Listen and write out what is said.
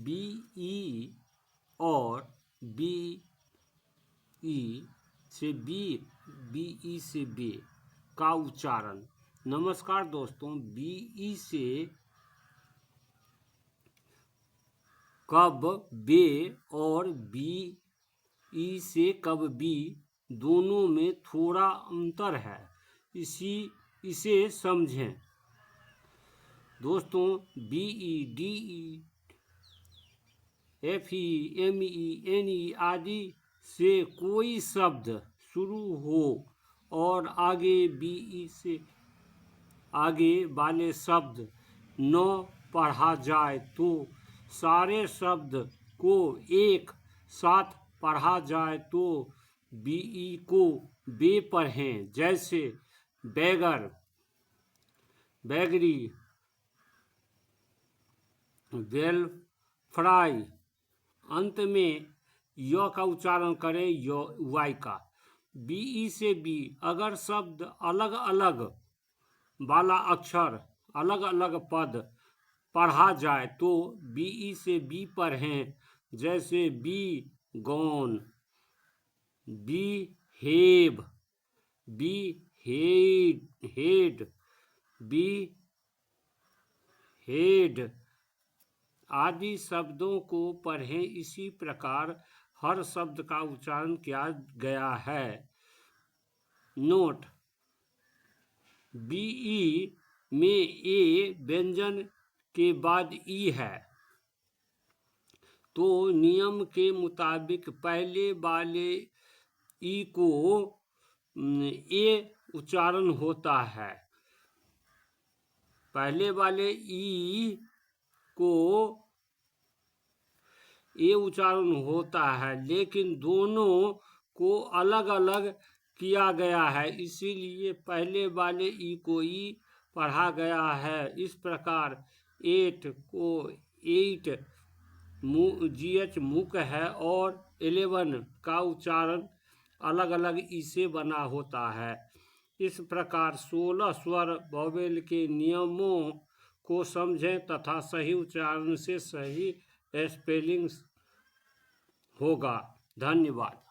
B E और B E से B E से बे का उच्चारण। नमस्कार दोस्तों, बी ई से कब बे और बी ई से कब बी दोनों में थोड़ा अंतर है, इसे समझें। दोस्तों, B E, D E, F E, M E, N E आदि से कोई शब्द शुरू हो और आगे बी ई से आगे वाले शब्द न पढ़ा जाए तो सारे शब्द को एक साथ पढ़ा जाए तो बी ई को बे पढ़ें। जैसे बैगर, बैगरी, वेल फ्राई। अंत में य का उच्चारण करें, वाई का। बी ई से बी अगर शब्द अलग अलग वाला अक्षर अलग अलग पद पढ़ा जाए तो बी ई से बी पढ़ें। जैसे be gone, be have, be had, be had आदि शब्दों को पढ़ें। इसी प्रकार हर शब्द का उच्चारण किया गया है। नोट: बी ई में ए व्यंजन के बाद ई है तो नियम के मुताबिक पहले वाले ई को ए उच्चारण होता है। पहले वाले ई को ए उच्चारण होता है, लेकिन दोनों को अलग अलग किया गया है, इसीलिए पहले वाले ई को ई पढ़ा गया है। इस प्रकार 8 को 8 GH मुक है और 11 का उच्चारण अलग अलग ई से बना होता है। इस प्रकार 16 स्वर वोवेल के नियमों को समझें तथा सही उच्चारण से सही स्पेलिंग होगा। धन्यवाद।